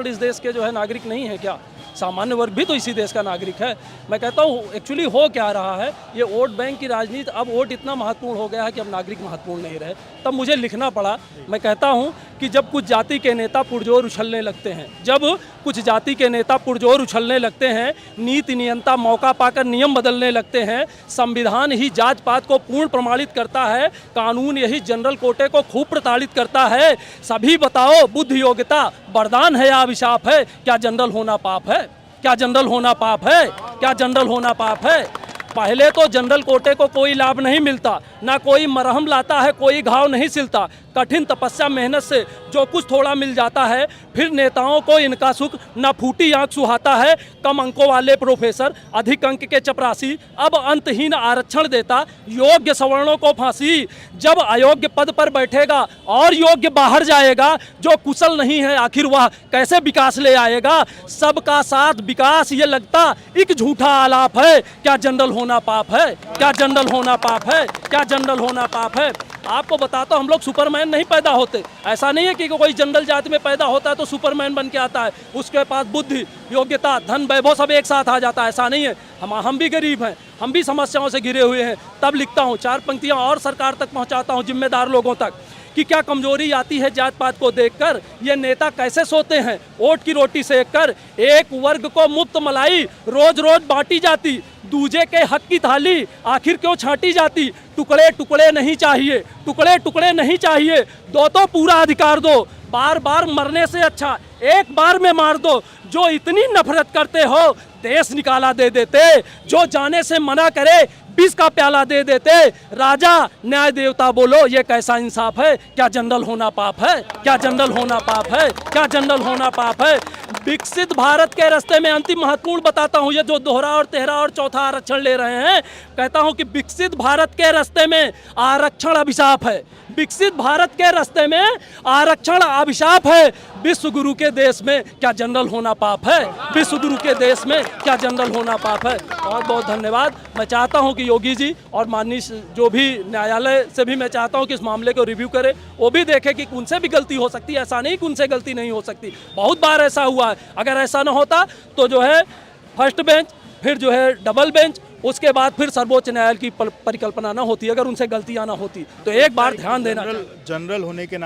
इस देश के जो है नागरिक नहीं है क्या? सामान्य वर्ग भी तो इसी देश का नागरिक है। मैं कहता हूँ एक्चुअली हो क्या रहा है, ये वोट बैंक की राजनीति, अब वोट इतना महत्वपूर्ण हो गया है कि अब नागरिक महत्वपूर्ण नहीं रहे। तब मुझे लिखना पड़ा। मैं कहता हूँ कि जब कुछ जाति के नेता पुरजोर उछलने लगते हैं, जब कुछ जाति के नेता पुरजोर उछलने लगते हैं, नीति नियंता मौका पाकर नियम बदलने लगते हैं, संविधान ही जात पात को पूर्ण प्रमाणित करता है, कानून यही जनरल कोटे को खूब प्रताड़ित करता है, सभी बताओ बुद्ध योग्यता वरदान है या अभिशाप है? क्या जनरल होना पाप है? क्या जनरल होना पाप है? क्या जनरल होना पाप है? पहले तो जनरल कोटे को कोई लाभ नहीं मिलता, ना कोई मरहम लाता है, कोई घाव नहीं सिलता, कठिन तपस्या मेहनत से जो कुछ थोड़ा मिल जाता है, फिर नेताओं को इनका सुख न फूटी आंख सुहाता है। कम अंकों वाले प्रोफेसर, अधिक अंक के चपरासी, अब अंतहीन आरक्षण देता योग्य सवर्णों को फांसी। जब अयोग्य पद पर बैठेगा और योग्य बाहर जाएगा, जो कुशल नहीं है आखिर वह कैसे विकास ले आएगा? सबका साथ विकास ये लगता एक झूठा आलाप है। क्या जनरल होना पाप है? क्या जनरल होना पाप है? क्या जनरल होना पाप है? आपको बताता हूं, हम लोग सुपरमैन नहीं पैदा होते। ऐसा नहीं है कि कोई जनरल जाति में पैदा होता है तो सुपरमैन बन के आता है, उसके पास बुद्धि, योग्यता, धन, वैभव सब एक साथ आ जाता है। ऐसा नहीं है। हम भी गरीब हैं, हम भी समस्याओं से घिरे हुए हैं। तब लिखता हूँ, 4 पंक्तियाँ और सरकार तक पहुँचाता हूँ, जिम्मेदार लोगों तक, कि क्या कमजोरी आती है जात पात को देखकर? ये नेता कैसे सोते हैं वोट की रोटी सेक कर? एक वर्ग को मुफ्त मलाई रोज रोज बांटी जाती, दूजे के हक की थाली आखिर क्यों छांटी जाती? टुकड़े टुकड़े नहीं चाहिए, टुकड़े टुकड़े नहीं चाहिए, दो तो पूरा अधिकार दो। बार बार मरने से अच्छा एक बार में मार दो। जो इतनी नफरत करते हो देश निकाला दे देते, जो जाने से मना करे 20 का प्याला दे देते। राजा न्याय देवता बोलो ये कैसा इंसाफ है? क्या जनरल होना पाप है? क्या जनरल होना पाप है? क्या जनरल होना पाप है? विकसित भारत के रास्ते में अंतिम महत्वपूर्ण बताता हूँ, ये जो दोहरा और तेहरा और चौथा आरक्षण ले रहे हैं, कहता हूँ कि विकसित भारत के रास्ते में आरक्षण अभिशाप है। विकसित भारत के रास्ते में आरक्षण अभिशाप है। विश्व गुरु के देश में क्या जनरल होना पाप है? विश्व गुरु के देश में क्या जनरल होना पाप है? बहुत बहुत धन्यवाद। मैं चाहता हूं कि योगी जी और माननीय जो भी न्यायालय से भी मैं चाहता हूं कि इस मामले को रिव्यू करे, वो भी देखे कि उनसे भी गलती हो सकती है। ऐसा नहीं कि उनसे गलती नहीं हो सकती, बहुत बार ऐसा हुआ है। अगर ऐसा ना होता तो जो है फर्स्ट बेंच, फिर जो है डबल बेंच, उसके बाद फिर सर्वोच्च न्यायालय की परिकल्पना ना होती। अगर उनसे गलतियां ना होती तो एक बार ध्यान देना। जनरल होने के